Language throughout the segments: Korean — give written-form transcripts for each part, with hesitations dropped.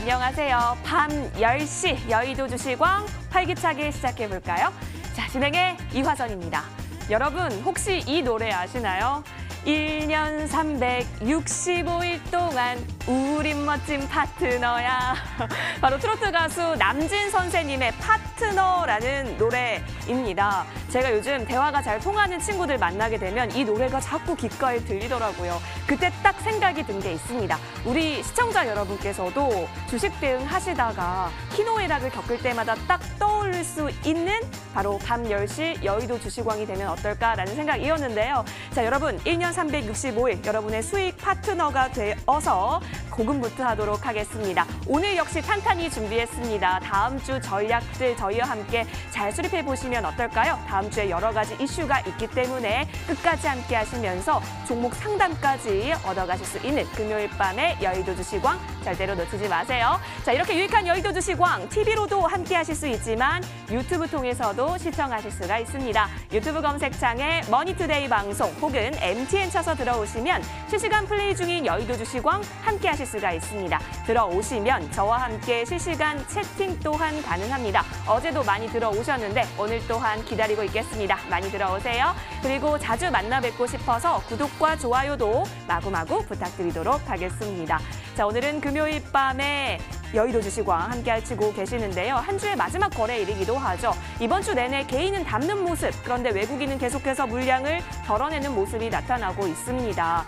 안녕하세요. 밤 10시 여의도 주시광 활기차게 시작해볼까요? 자, 진행의 이화선입니다. 여러분, 혹시 이 노래 아시나요? 1년 365일 동안 우린 멋진 파트너야. 바로 트로트 가수 남진 선생님의 파트너라는 노래입니다. 제가 요즘 대화가 잘 통하는 친구들 만나게 되면 이 노래가 자꾸 귓가에 들리더라고요. 그때 딱 생각이 든 게 있습니다. 우리 시청자 여러분께서도 주식 대응 하시다가 희노애락을 겪을 때마다 딱 떠올릴 수 있는 바로 밤 10시 여의도 주식왕이 되면 어떨까라는 생각이었는데요. 자, 여러분 1년 365일 여러분의 수익 파트너가 되어서 고군분투하도록 하겠습니다. 오늘 역시 탄탄히 준비했습니다. 다음 주 전략들 저희와 함께 잘 수립해 보시면 어떨까요? 다음 주에 여러 가지 이슈가 있기 때문에 끝까지 함께 하시면서 종목 상담까지 얻어가실 수 있는 금요일 밤의 여의도 주식왕 절대로 놓치지 마세요. 자, 이렇게 유익한 여의도 주식왕 TV로도 함께 하실 수 있지만 유튜브 통해서도 시청하실 수가 있습니다. 유튜브 검색창에 머니투데이 방송 혹은 MTN 쳐서 들어오시면 실시간 플레이 중인 여의도 주식왕 함께 하실 수가 있습니다. 들어오시면 저와 함께 실시간 채팅 또한 가능합니다. 어제도 많이 들어오셨는데 오늘 또한 기다리고 있겠습니다. 많이 들어오세요. 그리고 자주 만나 뵙고 싶어서 구독과 좋아요도 마구마구 부탁드리도록 하겠습니다. 자, 오늘은 금요일 밤에 여의도 주식왕 함께 하시고 계시는데요. 한 주의 마지막 거래일이기도 하죠. 이번 주 내내 개인은 담는 모습, 그런데 외국인은 계속해서 물량을 덜어내는 모습이 나타나고 있습니다.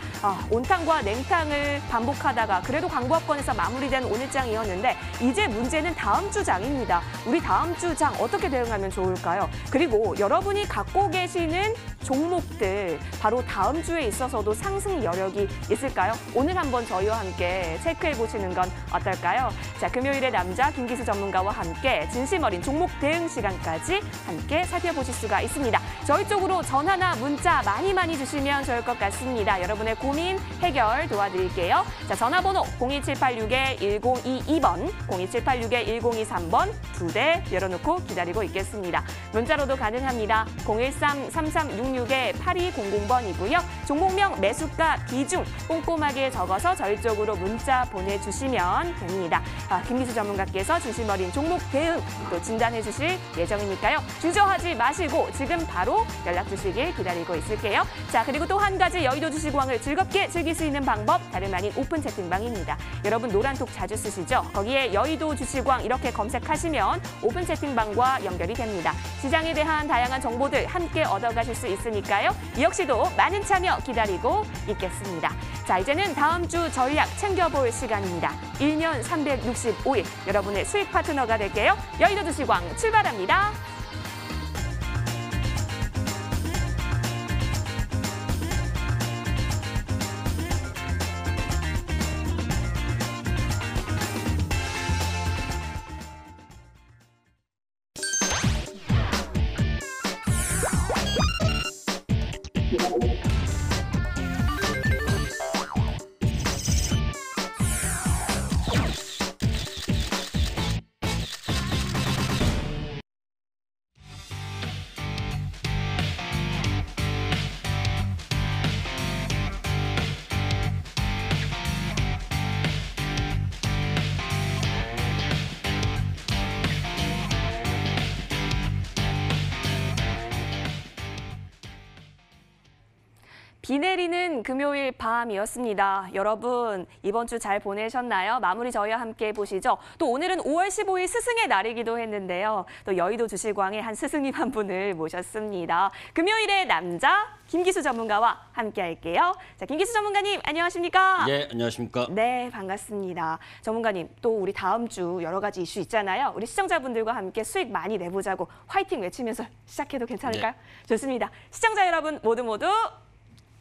온탕과 냉탕을 반복하다가 그래도 광고합권에서 마무리된 오늘장이었는데 이제 문제는 다음 주 장입니다. 우리 다음 주 장 어떻게 대응하면 좋을까요? 그리고 여러분이 갖고 계시는 종목들 바로 다음 주에 있어서도 상승 여력이 있을까요? 오늘 한번 저희와 함께 체크해 보시는 건 어떨까요? 자, 금요일의 남자 김기수 전문가와 함께 진심 어린 종목 대응 시간까지 함께 살펴보실 수가 있습니다. 저희 쪽으로 전화나 문자 많이 주시면 좋을 것 같습니다. 여러분의 고민 해결 도와드릴게요. 자, 전화번호 02786-1022번, 02786-1023번 2대 열어놓고 기다리고 있겠습니다. 문자로도 가능합니다. 013-3366-8200번이고요. 종목명, 매수가, 비중 꼼꼼하게 적어서 저희 쪽으로 문자 보내주시면 됩니다. 김기수 전문가께서 진심 어린 종목 대응 또 진단해 주실 예정이니까요. 주저하지 마시고 지금 바로 연락 주시길 기다리고 있을게요. 자, 그리고 또 한 가지 여의도 주식왕을 즐겁게 즐길 수 있는 방법 다름 아닌 오픈 채팅방입니다. 여러분 노란톡 자주 쓰시죠? 거기에 여의도 주식왕 이렇게 검색하시면 오픈 채팅방과 연결이 됩니다. 시장에 대한 다양한 정보들 함께 얻어가실 수 있으니까요. 이 역시도 많은 참여 기다리고 있겠습니다. 자, 이제는 다음 주 전략 챙겨볼 시간입니다. 1년 365일 여러분의 수익 파트너가 될게요. 여의도 주식왕 출발합니다. 비 내리는 금요일 밤이었습니다. 여러분 이번 주 잘 보내셨나요? 마무리 저희와 함께 해보시죠. 또 오늘은 5월 15일 스승의 날이기도 했는데요. 또 여의도 주식왕의 한 스승님 한 분을 모셨습니다. 금요일의 남자 김기수 전문가와 함께 할게요. 자, 김기수 전문가님 안녕하십니까? 네, 안녕하십니까? 네, 반갑습니다. 전문가님, 또 우리 다음 주 여러 가지 이슈 있잖아요. 우리 시청자분들과 함께 수익 많이 내보자고 화이팅 외치면서 시작해도 괜찮을까요? 네. 좋습니다. 시청자 여러분 모두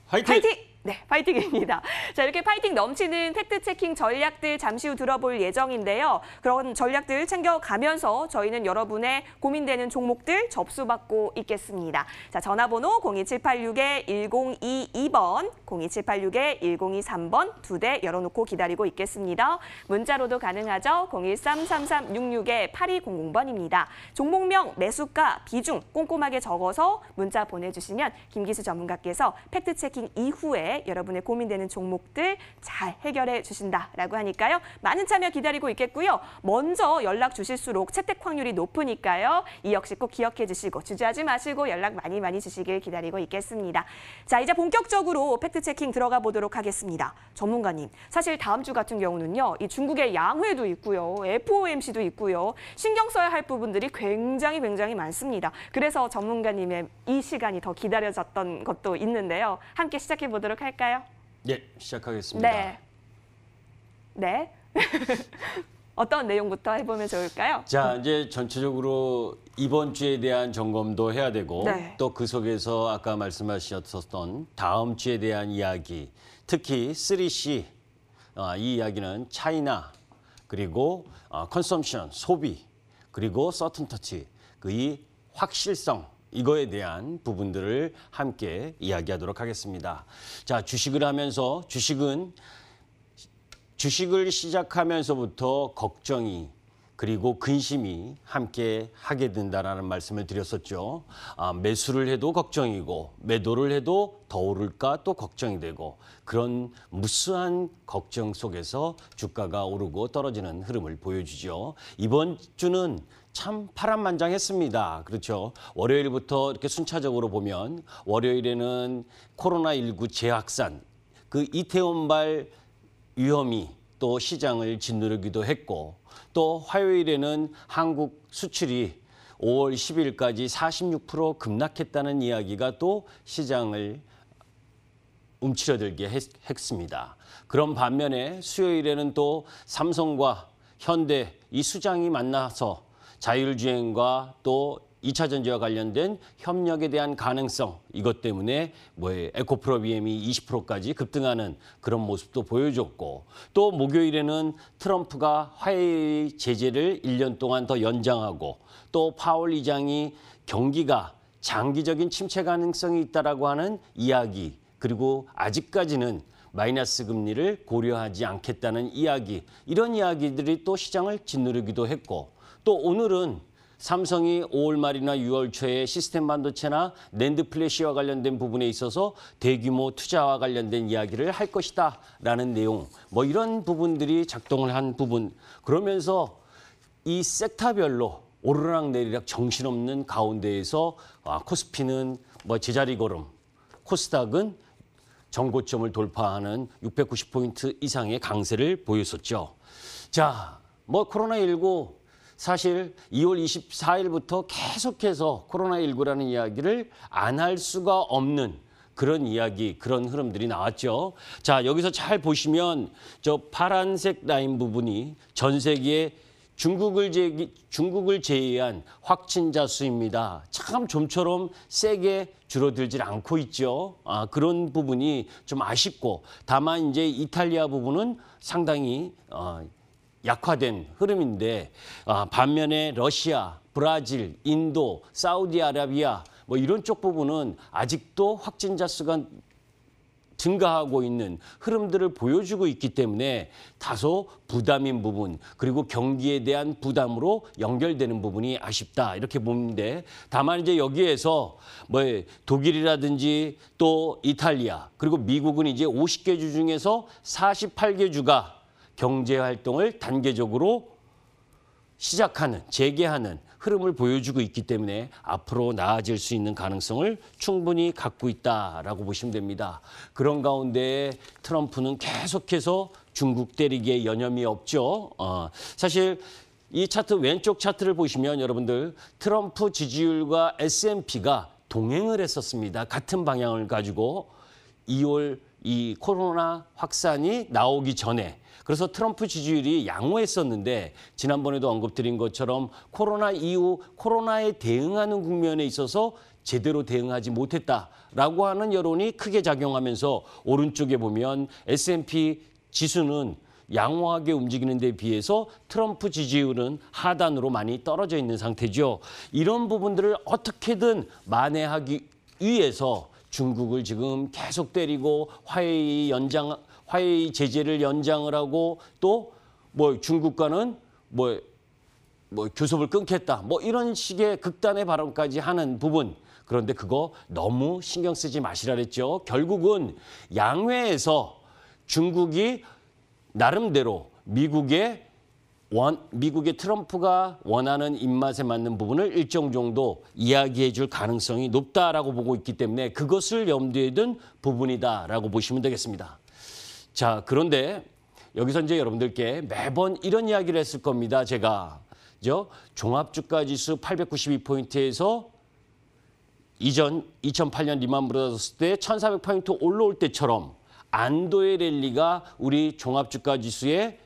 화이팅! 화이팅! 네, 파이팅입니다. 자, 이렇게 파이팅 넘치는 팩트체킹 전략들 잠시 후 들어볼 예정인데요. 그런 전략들 챙겨가면서 저희는 여러분의 고민되는 종목들 접수받고 있겠습니다. 자, 전화번호 02786-1022번, 02786-1023번 2대 열어놓고 기다리고 있겠습니다. 문자로도 가능하죠. 013-3366-8200번입니다. 종목명, 매수가, 비중 꼼꼼하게 적어서 문자 보내주시면 김기수 전문가께서 팩트체킹 이후에 함께 여러분의 고민되는 종목들 잘 해결해 주신다라고 하니까요. 많은 참여 기다리고 있겠고요. 먼저 연락 주실수록 채택 확률이 높으니까요. 이 역시 꼭 기억해 주시고 주저하지 마시고 연락 많이 주시길 기다리고 있겠습니다. 자, 이제 본격적으로 팩트체킹 들어가 보도록 하겠습니다. 전문가님, 사실 다음 주 같은 경우는요. 이 중국의 양회도 있고요. FOMC도 있고요. 신경 써야 할 부분들이 굉장히 많습니다. 그래서 전문가님의 이 시간이 더 기다려졌던 것도 있는데요. 함께 시작해 보도록 할까요? 네, 시작하겠습니다. 네. 어떤 내용부터 해보면 좋을까요? 자, 이제 전체적으로 이번 주에 대한 점검도 해야 되고 네. 또 그 속에서 아까 말씀하셨던 다음 주에 대한 이야기, 특히 3C, 이 이야기는 차이나 그리고 컨섬션, 소비, 그리고 서튼터치, 이 확실성, 이거에 대한 부분들을 함께 이야기하도록 하겠습니다. 자, 주식을 하면서 주식을 시작하면서부터 걱정이 그리고 근심이 함께 하게 된다라는 말씀을 드렸었죠. 매수를 해도 걱정이고 매도를 해도 더 오를까 또 걱정이 되고 그런 무수한 걱정 속에서 주가가 오르고 떨어지는 흐름을 보여주죠. 이번 주는 참 파란만장했습니다. 그렇죠. 월요일부터 이렇게 순차적으로 보면 월요일에는 코로나19 재확산, 그 이태원발 위험이 또 시장을 짓누르기도 했고 또 화요일에는 한국 수출이 5월 10일까지 46% 급락했다는 이야기가 또 시장을 움츠러들게 했습니다. 그런 반면에 수요일에는 또 삼성과 현대 이 수장이 만나서 자율주행과 또 2차 전지와 관련된 협력에 대한 가능성, 이것 때문에 에코프로비엠이 20%까지 급등하는 그런 모습도 보여줬고 또 목요일에는 트럼프가 화해의 제재를 1년 동안 더 연장하고 또 파월 의장이 경기가 장기적인 침체 가능성이 있다라고 하는 이야기, 그리고 아직까지는 마이너스 금리를 고려하지 않겠다는 이야기, 이런 이야기들이 또 시장을 짓누르기도 했고 또 오늘은 삼성이 5월 말이나 6월 초에 시스템 반도체나 낸드 플래시와 관련된 부분에 있어서 대규모 투자와 관련된 이야기를 할 것이다라는 내용, 이런 부분들이 작동을 한 부분. 그러면서 이 섹터별로 오르락 내리락 정신없는 가운데에서 코스피는 제자리 걸음, 코스닥은 정고점을 돌파하는 690포인트 이상의 강세를 보였었죠. 자, 코로나19 사실 2월 24일부터 계속해서 코로나19라는 이야기를 안 할 수가 없는 그런 이야기, 그런 흐름들이 나왔죠. 자, 여기서 잘 보시면 저 파란색 라인 부분이 전 세계의 중국을 제외한 확진자 수입니다. 참 좀처럼 세게 줄어들질 않고 있죠. 그런 부분이 좀 아쉽고, 다만 이제 이탈리아 부분은 상당히 약화된 흐름인데 반면에 러시아, 브라질, 인도, 사우디아라비아 이런 쪽 부분은 아직도 확진자 수가 증가하고 있는 흐름들을 보여주고 있기 때문에 다소 부담인 부분, 그리고 경기에 대한 부담으로 연결되는 부분이 아쉽다, 이렇게 보는데, 다만 이제 여기에서 독일이라든지 또 이탈리아, 그리고 미국은 이제 50개 주 중에서 48개 주가 경제 활동을 단계적으로 시작하는, 재개하는 흐름을 보여주고 있기 때문에 앞으로 나아질 수 있는 가능성을 충분히 갖고 있다라고 보시면 됩니다. 그런 가운데 트럼프는 계속해서 중국 때리기에 여념이 없죠. 사실 이 차트, 왼쪽 차트를 보시면 여러분들 트럼프 지지율과 S&P가 동행을 했었습니다. 같은 방향을 가지고 2월 이 코로나 확산이 나오기 전에. 그래서 트럼프 지지율이 양호했었는데 지난번에도 언급드린 것처럼 코로나 이후 코로나에 대응하는 국면에 있어서 제대로 대응하지 못했다라고 하는 여론이 크게 작용하면서 오른쪽에 보면 S&P 지수는 양호하게 움직이는 데 비해서 트럼프 지지율은 하단으로 많이 떨어져 있는 상태죠. 이런 부분들을 어떻게든 만회하기 위해서 중국을 지금 계속 때리고 화해의 제재를 연장을 하고 또 중국과는 교섭을 끊겠다, 이런 식의 극단의 발언까지 하는 부분, 그런데 그거 너무 신경 쓰지 마시라 그랬죠. 결국은 양회에서 중국이 나름대로 미국의 트럼프가 원하는 입맛에 맞는 부분을 일정 정도 이야기해 줄 가능성이 높다라고 보고 있기 때문에 그것을 염두에 둔 부분이다라고 보시면 되겠습니다. 자, 그런데 여기서 이제 여러분들께 매번 이런 이야기를 했을 겁니다. 제가 종합주가지수 892포인트에서 이전 2008년 리만 브라더스 때 1400포인트 올라올 때처럼 안도의 랠리가 우리 종합주가지수의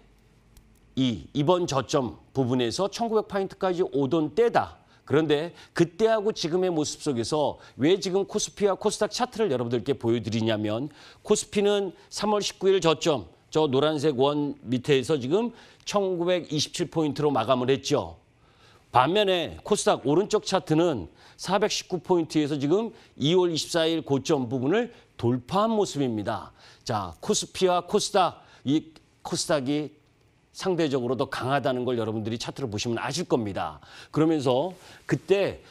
이번 저점 부분에서 1900포인트까지 오던 때다. 그런데 그때하고 지금의 모습 속에서 왜 지금 코스피와 코스닥 차트를 여러분들께 보여드리냐면 코스피는 3월 19일 저점, 저 노란색 원 밑에서 지금 1927포인트로 마감을 했죠. 반면에 코스닥 오른쪽 차트는 419포인트에서 지금 2월 24일 고점 부분을 돌파한 모습입니다. 자, 코스피와 코스닥, 이 코스닥이 상대적으로 더 강하다는 걸 여러분들이 차트를 보시면 아실 겁니다. 그러면서 그때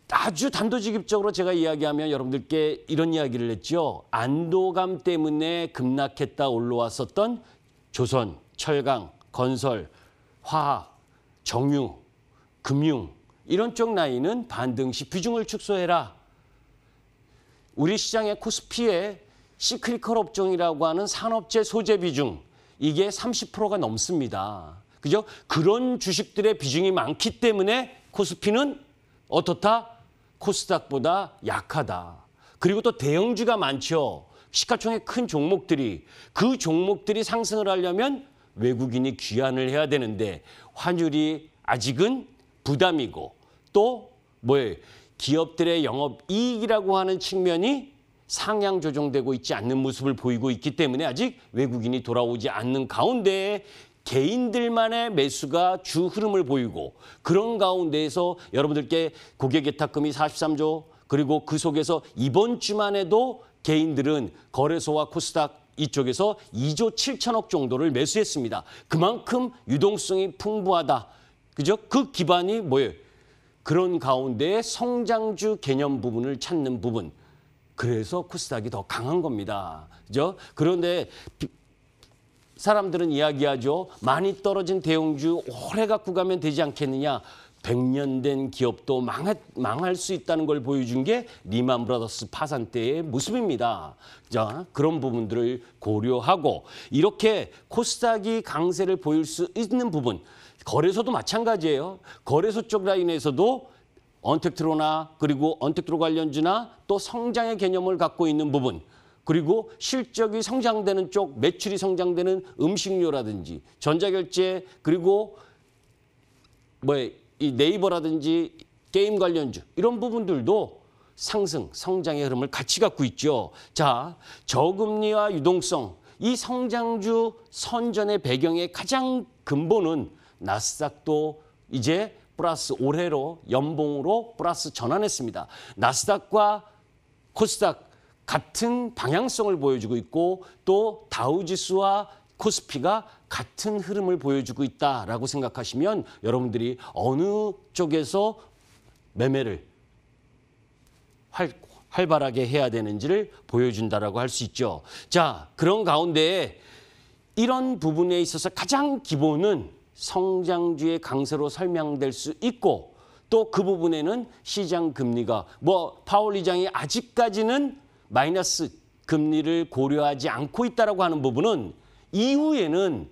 아주 단도직입적으로 제가 이야기하면 여러분들께 이런 이야기를 했죠. 안도감 때문에 급락했다 올라왔었던 조선, 철강, 건설, 화학, 정유, 금융 이런 쪽 라인은 반등 시 비중을 축소해라. 우리 시장의 코스피의 시크리컬 업종이라고 하는 산업재 소재 비중 이게 30%가 넘습니다. 그죠? 그런 주식들의 비중이 많기 때문에 코스피는 어떻다? 코스닥보다 약하다. 그리고 또 대형주가 많죠. 시가총액 큰 종목들이 그 종목들이 상승을 하려면 외국인이 귀환을 해야 되는데 환율이 아직은 부담이고 또 기업들의 영업이익이라고 하는 측면이 상향 조정되고 있지 않는 모습을 보이고 있기 때문에 아직 외국인이 돌아오지 않는 가운데 개인들만의 매수가 주 흐름을 보이고 그런 가운데에서 여러분들께 고객예탁금이 43조 그리고 그 속에서 이번 주만 해도 개인들은 거래소와 코스닥 이쪽에서 2조 7천억 정도를 매수했습니다. 그만큼 유동성이 풍부하다. 그죠? 그 기반이 뭐예요? 그런 가운데 성장주 개념 부분을 찾는 부분. 그래서 코스닥이 더 강한 겁니다. 그죠? 그런데 사람들은 이야기하죠. 많이 떨어진 대형주 오래 갖고 가면 되지 않겠느냐. 100년 된 기업도 망할 수 있다는 걸 보여준 게 리만 브라더스 파산 때의 모습입니다. 자, 그런 부분들을 고려하고 이렇게 코스닥이 강세를 보일 수 있는 부분. 거래소도 마찬가지예요. 거래소 쪽 라인에서도 언택트로나 그리고 언택트로 관련주나 또 성장의 개념을 갖고 있는 부분 그리고 실적이 성장되는 쪽 매출이 성장되는 음식료라든지 전자결제 그리고 이 네이버라든지 게임 관련주 이런 부분들도 상승 성장의 흐름을 같이 갖고 있죠. 자, 저금리와 유동성 이 성장주 선전의 배경의 가장 근본은 나스닥도 이제 플러스 올해로 연봉으로 플러스 전환했습니다. 나스닥과 코스닥 같은 방향성을 보여주고 있고 또 다우지수와 코스피가 같은 흐름을 보여주고 있다라고 생각하시면 여러분들이 어느 쪽에서 매매를 활발하게 해야 되는지를 보여준다라고 할 수 있죠. 자, 그런 가운데 이런 부분에 있어서 가장 기본은 성장주의 강세로 설명될 수 있고 또 그 부분에는 시장 금리가 파월 의장이 아직까지는 마이너스 금리를 고려하지 않고 있다라고 하는 부분은 이후에는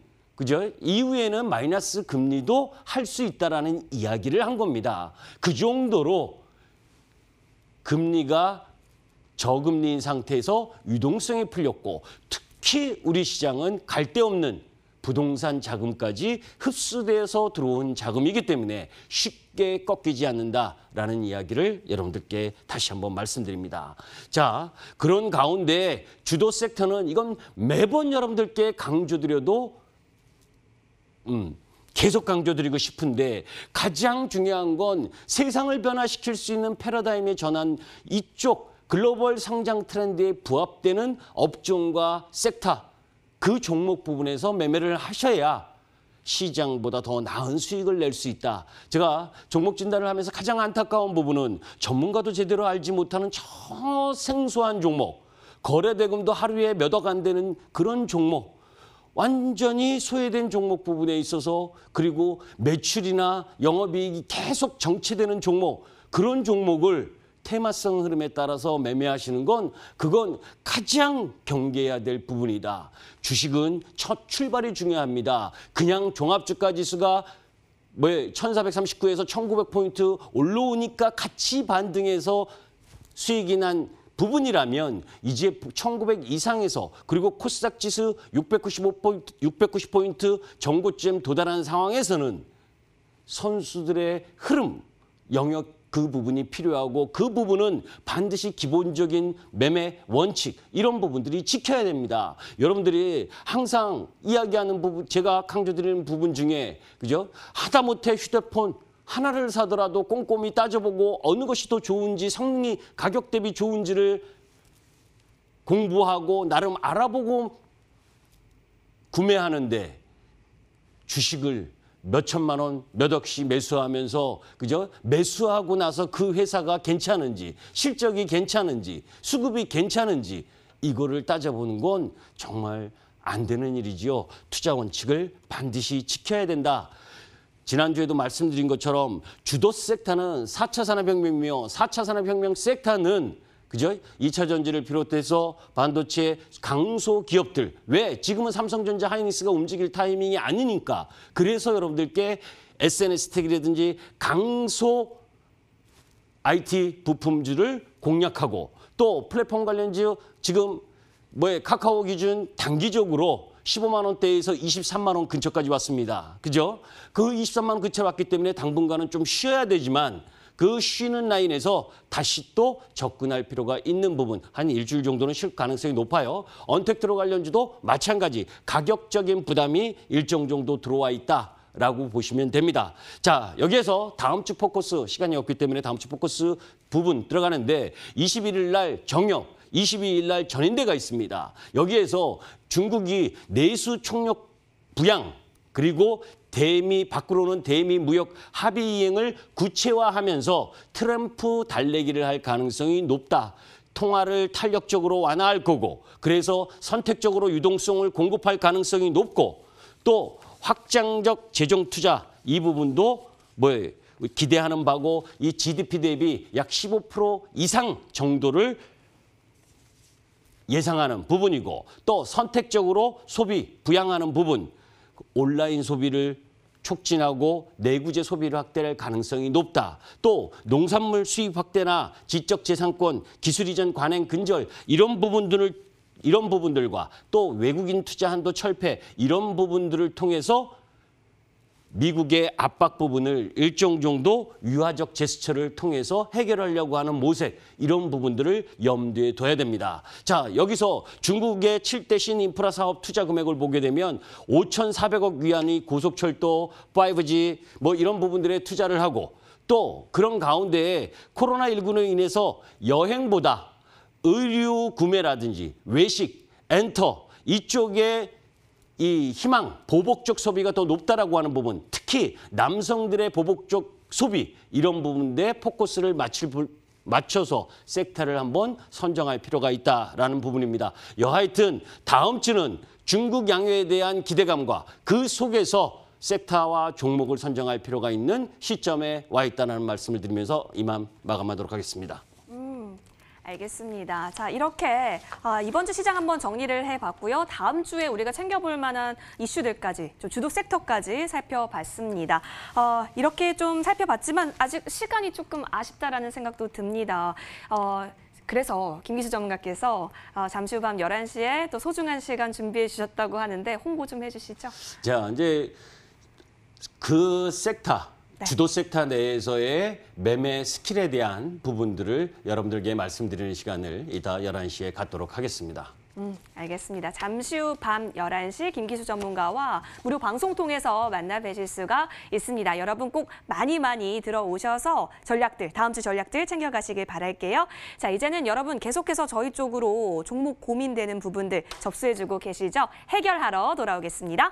마이너스 금리도 할 수 있다라는 이야기를 한 겁니다. 그 정도로 금리가 저금리인 상태에서 유동성이 풀렸고 특히 우리 시장은 갈 데 없는 부동산 자금까지 흡수돼서 들어온 자금이기 때문에 쉽게 꺾이지 않는다라는 이야기를 여러분들께 다시 한번 말씀드립니다. 자, 그런 가운데 주도 섹터는 이건 매번 여러분들께 강조드려도 계속 강조드리고 싶은데 가장 중요한 건 세상을 변화시킬 수 있는 패러다임의 전환 이쪽 글로벌 성장 트렌드에 부합되는 업종과 섹터 그 종목 부분에서 매매를 하셔야 시장보다 더 나은 수익을 낼 수 있다. 제가 종목 진단을 하면서 가장 안타까운 부분은 전문가도 제대로 알지 못하는 저 생소한 종목, 거래대금도 하루에 몇 억 안 되는 그런 종목, 완전히 소외된 종목 부분에 있어서, 그리고 매출이나 영업이익이 계속 정체되는 종목, 그런 종목을 테마성 흐름에 따라서 매매하시는 건 그건 가장 경계해야 될 부분이다. 주식은 첫 출발이 중요합니다. 그냥 종합주가지수가 1439에서 1900포인트 올라오니까 같이 반등해서 수익이 난 부분이라면 이제 1900 이상에서, 그리고 코스닥 지수 690포인트 정고점 도달한 상황에서는 선수들의 흐름, 영역 그 부분이 필요하고, 그 부분은 반드시 기본적인 매매 원칙, 이런 부분들이 지켜야 됩니다. 여러분들이 항상 이야기하는 부분, 제가 강조드리는 부분 중에, 그죠? 하다못해 휴대폰 하나를 사더라도 꼼꼼히 따져보고 어느 것이 더 좋은지, 성능이 가격 대비 좋은지를 공부하고 나름 알아보고 구매하는데, 주식을 몇 천만 원, 몇 억씩 매수하면서, 그죠? 매수하고 나서 그 회사가 괜찮은지, 실적이 괜찮은지, 수급이 괜찮은지, 이거를 따져보는 건 정말 안 되는 일이지요. 투자 원칙을 반드시 지켜야 된다. 지난주에도 말씀드린 것처럼 주도 섹터는 4차 산업혁명이며, 4차 산업혁명 섹터는, 그죠? 2차 전지를 비롯해서 반도체 강소 기업들. 왜? 지금은 삼성전자, 하이닉스가 움직일 타이밍이 아니니까. 그래서 여러분들께 SNS텍이라든지 강소 IT 부품주를 공략하고, 또 플랫폼 관련주 지금 카카오 기준 단기적으로 15만 원대에서 23만 원 근처까지 왔습니다. 그죠? 그 23만 원 근처 왔기 때문에 당분간은 좀 쉬어야 되지만, 그 쉬는 라인에서 다시 또 접근할 필요가 있는 부분, 한 일주일 정도는 쉴 가능성이 높아요. 언택트로 관련주도 마찬가지 가격적인 부담이 일정 정도 들어와 있다라고 보시면 됩니다. 자, 여기에서 다음 주 포커스, 시간이 없기 때문에 다음 주 포커스 부분 들어가는데, 21일 날 정역, 22일 날 전인대가 있습니다. 여기에서 중국이 내수 총력 부양, 그리고 대미, 밖으로는 대미 무역 합의 이행을 구체화하면서 트럼프 달래기를 할 가능성이 높다. 통화를 탄력적으로 완화할 거고, 그래서 선택적으로 유동성을 공급할 가능성이 높고, 또 확장적 재정 투자, 이 부분도 기대하는 바고, 이 GDP 대비 약 15% 이상 정도를 예상하는 부분이고, 또 선택적으로 소비, 부양하는 부분, 온라인 소비를 촉진하고 내구재 소비를 확대할 가능성이 높다. 또 농산물 수입 확대나 지적재산권, 기술 이전 관행 근절, 이런 부분들과 또 외국인 투자 한도 철폐, 이런 부분들을 통해서 미국의 압박 부분을 일정 정도 유화적 제스처를 통해서 해결하려고 하는 모색, 이런 부분들을 염두에 둬야 됩니다. 자, 여기서 중국의 7대 신인프라 사업 투자 금액을 보게 되면 5,400억 위안이 고속철도, 5G 이런 부분들에 투자를 하고, 또 그런 가운데 코로나19로 인해서 여행보다 의류 구매라든지 외식, 엔터 이쪽에 이 희망, 보복적 소비가 더 높다라고 하는 부분, 특히 남성들의 보복적 소비, 이런 부분에 포커스를 맞춰서 섹터를 한번 선정할 필요가 있다라는 부분입니다. 여하튼 다음 주는 중국 양효에 대한 기대감과 그 속에서 섹터와 종목을 선정할 필요가 있는 시점에 와 있다는 말씀을 드리면서 이만 마감하도록 하겠습니다. 알겠습니다. 자, 이렇게 이번 주 시장 한번 정리를 해봤고요. 다음 주에 우리가 챙겨볼 만한 이슈들까지, 주도 섹터까지 살펴봤습니다. 이렇게 좀 살펴봤지만 아직 시간이 조금 아쉽다라는 생각도 듭니다. 그래서 김기수 전문가께서 잠시 후 밤 11시에 또 소중한 시간 준비해 주셨다고 하는데 홍보 좀 해주시죠. 자, 이제 그 섹터, 네. 주도 섹터 내에서의 매매 스킬에 대한 부분들을 여러분들께 말씀드리는 시간을 이따 11시에 갖도록 하겠습니다. 알겠습니다. 잠시 후 밤 11시 김기수 전문가와 무료 방송 통해서 만나 뵈실 수가 있습니다. 여러분 꼭 많이 들어오셔서 다음 주 전략들 챙겨가시길 바랄게요. 자, 이제는 여러분 계속해서 저희 쪽으로 종목 고민되는 부분들 접수해주고 계시죠? 해결하러 돌아오겠습니다.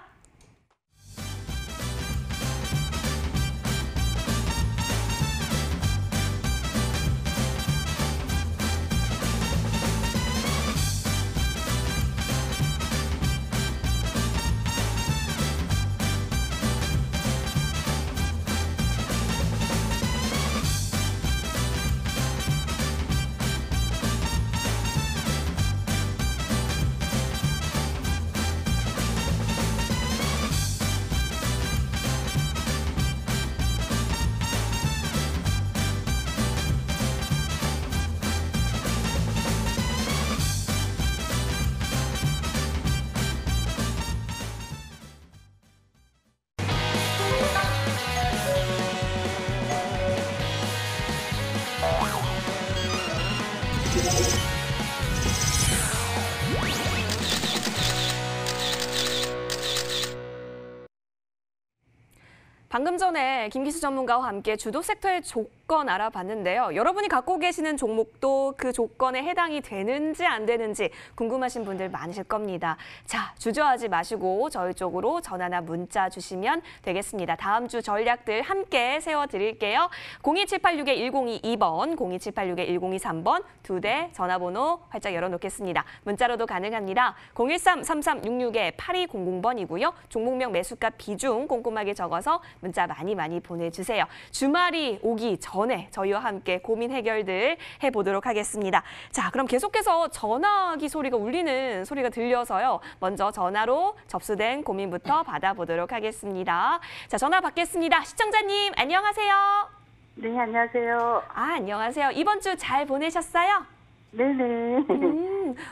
방금 전에 김기수 전문가와 함께 주도 섹터의 조건 알아봤는데요. 여러분이 갖고 계시는 종목도 그 조건에 해당이 되는지 안 되는지 궁금하신 분들 많으실 겁니다. 자, 주저하지 마시고 저희 쪽으로 전화나 문자 주시면 되겠습니다. 다음 주 전략들 함께 세워드릴게요. 02786-1022번, 02786-1023번 두 대 전화번호 활짝 열어놓겠습니다. 문자로도 가능합니다. 013-3366-8200번이고요. 종목명 매수가 비중 꼼꼼하게 적어서 문자 많이 보내주세요. 주말이 오기 전에 저희와 함께 고민 해결들 해보도록 하겠습니다. 자, 그럼 계속해서 전화기 소리가 울리는 소리가 들려서요. 먼저 전화로 접수된 고민부터 받아보도록 하겠습니다. 자, 전화 받겠습니다. 시청자님, 안녕하세요. 네, 안녕하세요. 안녕하세요. 이번 주 잘 보내셨어요? 네네.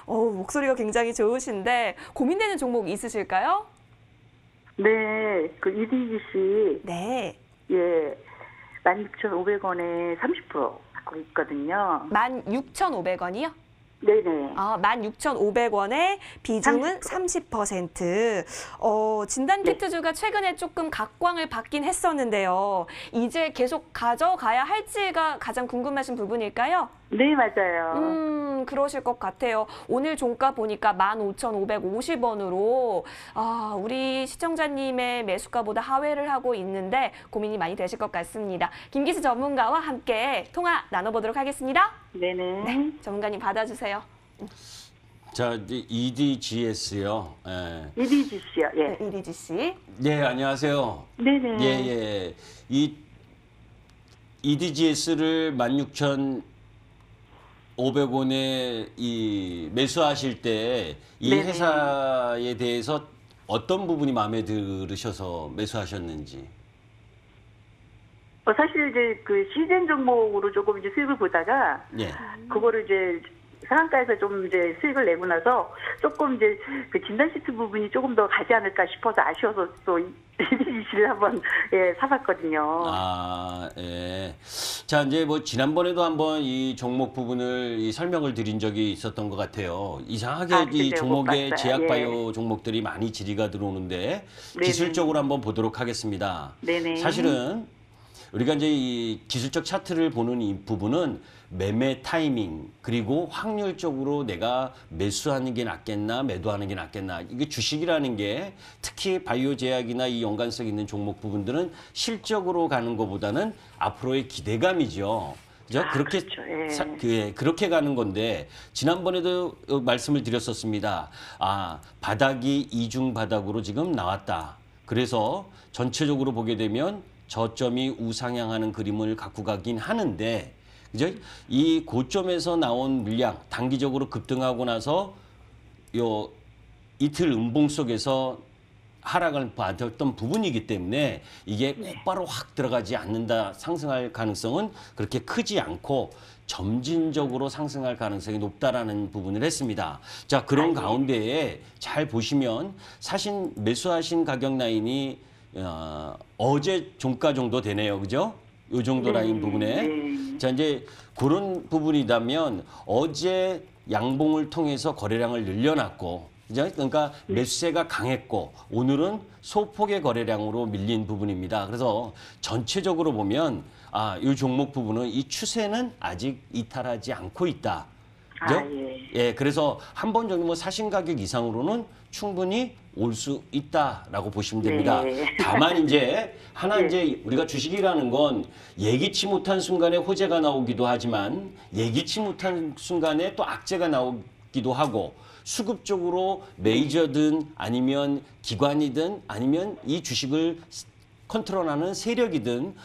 목소리가 굉장히 좋으신데 고민되는 종목 있으실까요? 네, 그 EDGC, 네. 예, 16,500원에 30% 갖고 있거든요. 16,500원이요? 네네. 16,500원에 비중은 30%. 진단 키트주가 최근에 조금 각광을 받긴 했었는데요. 이제 계속 가져가야 할지가 가장 궁금하신 부분일까요? 네, 맞아요. 그러실 것 같아요. 오늘 종가 보니까 15,550원으로 우리 시청자님의 매수가보다 하회를 하고 있는데 고민이 많이 되실 것 같습니다. 김기수 전문가와 함께 통화 나눠보도록 하겠습니다. 네네. 네, 전문가님 받아주세요. 자, 이제 EDGS요. 예. EDGC요, 예. 네, 이리지 씨. 네, 안녕하세요. 네네. 예, 예. 이 EDGS를 16,500원에 이 매수하실 때 이 네네. 회사에 대해서 어떤 부분이 마음에 들으셔서 매수하셨는지. 사실 이제 그 시즌 종목으로 조금 이제 수익을 보다가 예. 그거를 이제 상한가에서 좀 이제 수익을 내고 나서 조금 이제 그 진단 시트 부분이 조금 더 가지 않을까 싶어서 아쉬워서 또 EDGC를 한번 예, 사봤거든요. 예. 자, 이제 뭐 지난번에도 한번 이 종목 부분을 이 설명을 드린 적이 있었던 것 같아요. 이상하게 이 그래요? 종목에 못 봤어요. 제약바이오 종목들이 많이 질의가 들어오는데 네네. 기술적으로 한번 보도록 하겠습니다. 네네. 사실은 우리가 이제 이 기술적 차트를 보는 이 부분은 매매 타이밍 그리고 확률적으로 내가 매수하는 게 낫겠나 매도하는 게 낫겠나 이게 주식이라는 게 특히 바이오 제약이나 이 연관성 있는 종목 부분들은 실적으로 가는 것보다는 앞으로의 기대감이죠. 그죠? 그렇게 그렇죠. 예. 그렇게 가는 건데 지난번에도 말씀을 드렸었습니다. 바닥이 이중 바닥으로 지금 나왔다. 그래서 전체적으로 보게 되면 저점이 우상향하는 그림을 갖고 가긴 하는데, 그죠? 이 고점에서 나온 물량 단기적으로 급등하고 나서 요 이틀 음봉 속에서 하락을 받았던 부분이기 때문에 이게 곧바로 확 들어가지 않는다, 상승할 가능성은 그렇게 크지 않고 점진적으로 상승할 가능성이 높다라는 부분을 했습니다. 자, 그런 가운데에 잘 보시면 사실 매수하신 가격 라인이 어제 종가 정도 되네요. 그죠? 요 정도 라인 부분에. 자, 이제 그런 부분이라면 어제 양봉을 통해서 거래량을 늘려놨고, 그죠? 그러니까 매수세가 강했고, 오늘은 소폭의 거래량으로 밀린 부분입니다. 그래서 전체적으로 보면, 이 종목 부분은 이 추세는 아직 이탈하지 않고 있다. 그죠? 예, 그래서 한 번 정도 뭐 사신 가격 이상으로는 충분히 올 수 있다라고 보시면 됩니다. 네. 다만 이제 하나 이제 우리가 주식이라는 건 예기치 못한 순간에 호재가 나오기도 하지만 예기치 못한 순간에 또 악재가 나오기도 하고 수급적으로 메이저든 아니면 기관이든 아니면 이 주식을 컨트롤하는 세력이든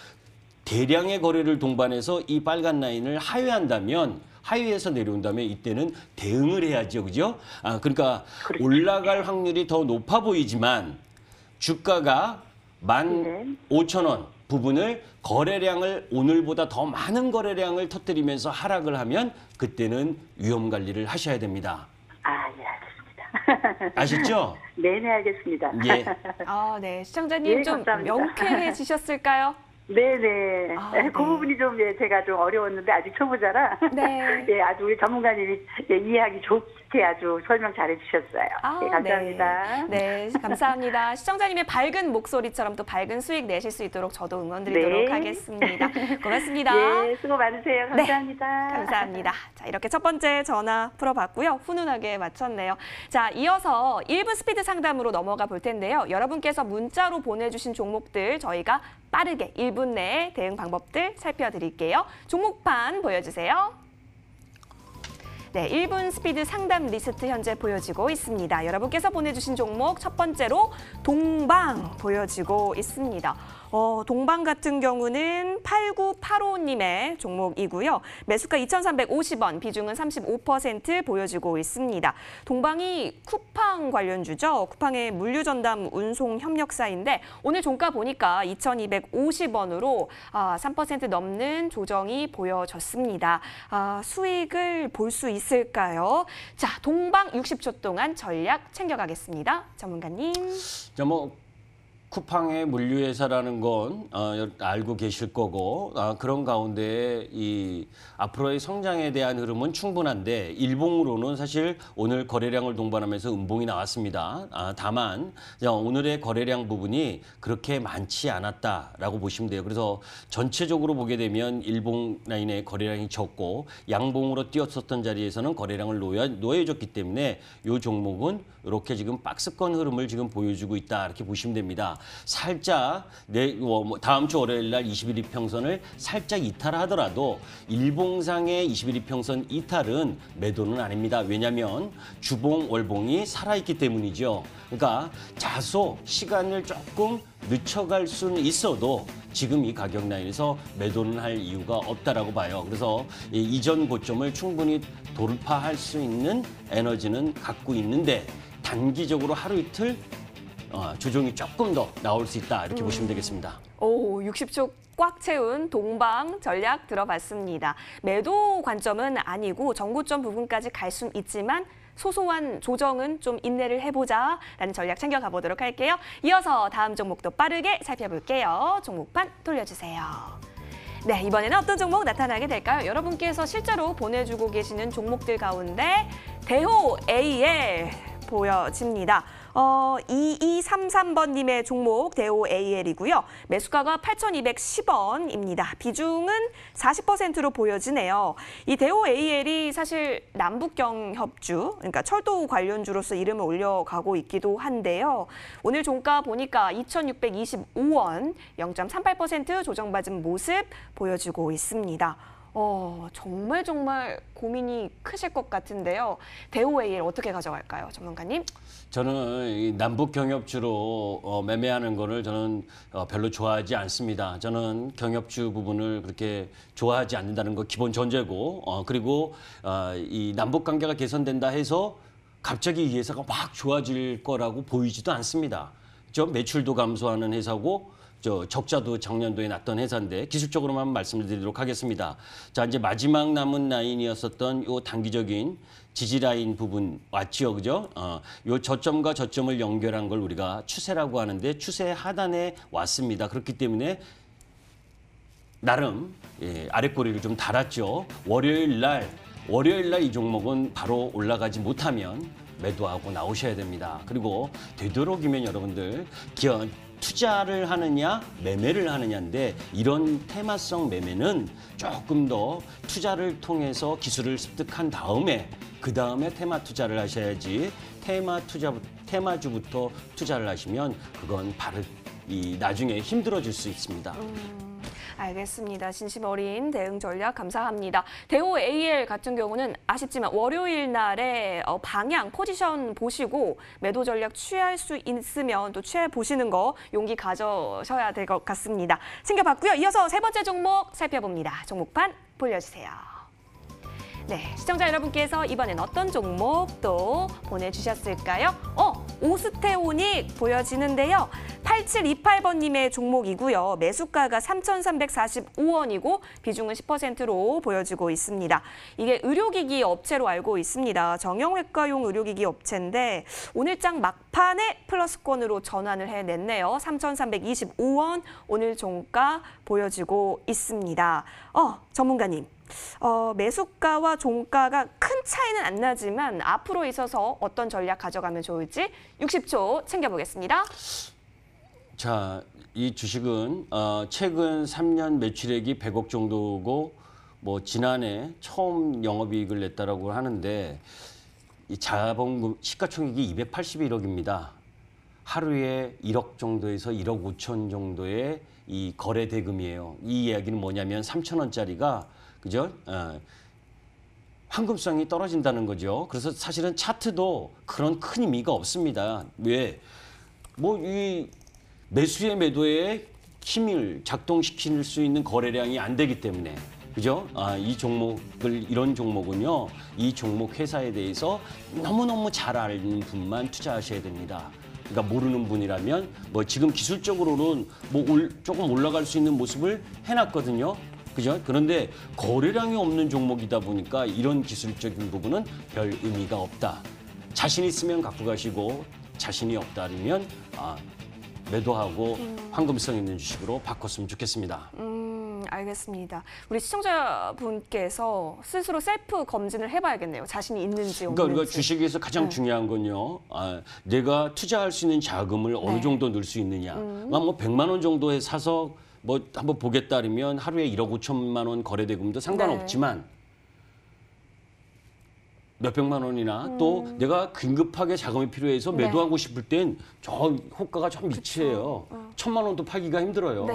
대량의 거래를 동반해서 이 빨간 라인을 하회한다면 하위에서 내려온다면 이때는 대응을 해야죠. 그죠? 그러니까 올라갈 확률이 더 높아 보이지만 주가가 15,000원 부분을 거래량을 오늘보다 더 많은 거래량을 터뜨리면서 하락을 하면 그때는 위험 관리를 하셔야 됩니다. 예, 알겠습니다. 아셨죠? 네네, 알겠습니다. 예. 네. 시청자님 예, 좀 감사합니다. 명쾌해지셨을까요? 네네. 네. 그 부분이 좀 제가 좀 어려웠는데 아직 초보자라 네. 아주 우리 전문가님이 이해하기 좋게 아주 설명 잘해주셨어요. 감사합니다. 네, 감사합니다. 시청자님의 밝은 목소리처럼 또 밝은 수익 내실 수 있도록 저도 응원드리도록 네. 하겠습니다. 고맙습니다. 예, 수고 많으세요. 감사합니다. 감사합니다. 자, 이렇게 첫 번째 전화 풀어봤고요. 훈훈하게 마쳤네요. 자, 이어서 1분 스피드 상담으로 넘어가 볼 텐데요. 여러분께서 문자로 보내주신 종목들 저희가 빠르게 1분 내에 대응 방법들 살펴드릴게요. 종목판 보여주세요. 네, 1분 스피드 상담 리스트 현재 보여지고 있습니다. 여러분께서 보내주신 종목 첫 번째로 동방 보여지고 있습니다. 동방 같은 경우는 8985님의 종목이고요. 매수가 2,350원, 비중은 35% 보여지고 있습니다. 동방이 쿠팡 관련주죠. 쿠팡의 물류전담 운송 협력사인데 오늘 종가 보니까 2,250원으로 3% 넘는 조정이 보여졌습니다. 수익을 볼 수 있을까요? 자, 동방 60초 동안 전략 챙겨가겠습니다. 전문가님. 쿠팡의 물류회사라는 건 알고 계실 거고 그런 가운데 이 앞으로의 성장에 대한 흐름은 충분한데 일봉으로는 사실 오늘 거래량을 동반하면서 음봉이 나왔습니다. 다만 오늘의 거래량 부분이 그렇게 많지 않았다라고 보시면 돼요. 그래서 전체적으로 보게 되면 일봉 라인의 거래량이 적고 양봉으로 뛰었었던 자리에서는 거래량을 놓여줬기 때문에 이 종목은 이렇게 지금 박스권 흐름을 지금 보여주고 있다 이렇게 보시면 됩니다. 살짝 다음 주 월요일 날 21일 평선을 살짝 이탈하더라도 일봉상의 21일 평선 이탈은 매도는 아닙니다. 왜냐하면 주봉, 월봉이 살아있기 때문이죠. 그러니까 다소 시간을 조금 늦춰갈 수는 있어도 지금 이 가격 라인에서 매도는 할 이유가 없다라고 봐요. 그래서 이전 고점을 충분히 돌파할 수 있는 에너지는 갖고 있는데 단기적으로 하루 이틀 조정이 조금 더 나올 수 있다 이렇게 보시면 되겠습니다. 60초 꽉 채운 동방 전략 들어봤습니다. 매도 관점은 아니고 정고점 부분까지 갈 수는 있지만 소소한 조정은 좀 인내를 해보자라는 전략 챙겨가 보도록 할게요. 이어서 다음 종목도 빠르게 살펴볼게요. 종목판 돌려주세요. 네, 이번에는 어떤 종목 나타나게 될까요? 여러분께서 실제로 보내주고 계시는 종목들 가운데 대호 AL 보여집니다. 2233번님의 종목 대호 AL이고요. 매수가가 8,210원입니다. 비중은 40%로 보여지네요. 이 대호 AL이 사실 남북경협주, 그러니까 철도 관련주로서 이름을 올려가고 있기도 한데요. 오늘 종가 보니까 2,625원, 0.38% 조정받은 모습 보여주고 있습니다. 정말 고민이 크실 것 같은데요. 대호 AL 어떻게 가져갈까요, 전문가님? 저는 이 남북 경협주로 매매하는 거를 저는 별로 좋아하지 않습니다. 저는 경협주 부분을 그렇게 좋아하지 않는다는 거 기본 전제고 그리고 이 남북 관계가 개선된다 해서 갑자기 이 회사가 막 좋아질 거라고 보이지도 않습니다. 매출도 감소하는 회사고 적자도 작년도에 났던 회사인데 기술적으로만 말씀을 드리도록 하겠습니다. 자, 이제 마지막 남은 라인이었었던 요 단기적인 지지 라인 부분 왔죠, 그죠? 요 저점과 저점을 연결한 걸 우리가 추세라고 하는데 추세 하단에 왔습니다. 그렇기 때문에 나름 아랫꼬리를 좀 달았죠. 월요일 날 이 종목은 바로 올라가지 못하면 매도하고 나오셔야 됩니다. 그리고 되도록이면 여러분들 투자를 하느냐 매매를 하느냐인데 이런 테마성 매매는 조금 더 투자를 통해서 기술을 습득한 다음에 그 다음에 테마 투자를 하셔야지 테마주부터 투자를 하시면 그건 나중에 힘들어질 수 있습니다. 알겠습니다. 진심 어린 대응 전략 감사합니다. 대호 AL 같은 경우는 아쉽지만 월요일 날에 방향, 포지션 보시고 매도 전략 취할 수 있으면 또 취해 보시는 거 용기 가져셔야 될 것 같습니다. 챙겨봤고요. 이어서 세 번째 종목 살펴봅니다. 종목판 보여주세요. 네, 시청자 여러분께서 이번엔 어떤 종목 또 보내주셨을까요? 오스테오닉 보여지는데요. 8728번님의 종목이고요. 매수가가 3,345원이고 비중은 10%로 보여지고 있습니다. 이게 의료기기 업체로 알고 있습니다. 정형외과용 의료기기 업체인데 오늘장 막판에 플러스권으로 전환을 해냈네요. 3,325원 오늘 종가 보여지고 있습니다. 전문가님. 매수가와 종가가 큰 차이는 안 나지만 앞으로 있어서 어떤 전략 가져가면 좋을지 60초 챙겨보겠습니다. 자, 이 주식은 최근 3년 매출액이 100억 정도고 뭐 지난해 처음 영업이익을 냈다라고 하는데 이 자본금 시가총액이 281억입니다. 하루에 1억 정도에서 1억 5천 정도의 이 거래 대금이에요. 이 이야기는 뭐냐면 3,000원짜리가 그죠? 황금성이 떨어진다는 거죠. 그래서 사실은 차트도 그런 큰 의미가 없습니다. 왜? 뭐 이 매수의 매도에 힘을 작동시킬 수 있는 거래량이 안 되기 때문에. 그죠? 이 종목을, 이런 종목은요, 이 종목 회사에 대해서 너무너무 잘 아는 분만 투자하셔야 됩니다. 그러니까 모르는 분이라면 뭐 지금 기술적으로는 뭐 조금 올라갈 수 있는 모습을 해놨거든요. 그죠? 그런데 거래량이 없는 종목이다 보니까 이런 기술적인 부분은 별 의미가 없다. 자신 있으면 갖고 가시고 자신이 없다면 매도하고 황금성 있는 주식으로 바꿨으면 좋겠습니다. 알겠습니다. 우리 시청자분께서 스스로 셀프 검진을 해봐야겠네요. 자신이 있는지 없는지. 그러니까 우리가 주식에서 가장 중요한 건요. 내가 투자할 수 있는 자금을 어느 정도 넣을 수 있느냐. 뭐 100만 원 정도에 사서 뭐 한번 보겠다 그러면 하루에 1억 5천만 원 거래대금도 상관없지만 몇백만 원이나 또 내가 긴급하게 자금이 필요해서 매도하고 싶을 땐 저 호가가 좀 미치해요. 1,000만 원도 팔기가 힘들어요.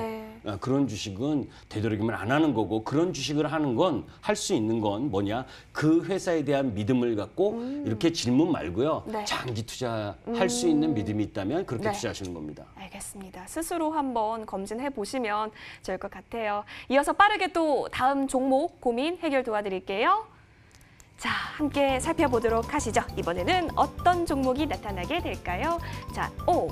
그런 주식은 되도록이면 안 하는 거고 그런 주식을 하는 건 할 수 있는 건 뭐냐. 그 회사에 대한 믿음을 갖고 이렇게 질문 말고요. 장기 투자할 수 있는 믿음이 있다면 그렇게 투자하시는 겁니다. 알겠습니다. 스스로 한번 검진해 보시면 좋을 것 같아요. 이어서 빠르게 또 다음 종목 고민 해결 도와드릴게요. 자, 함께 살펴보도록 하시죠. 이번에는 어떤 종목이 나타나게 될까요? 자,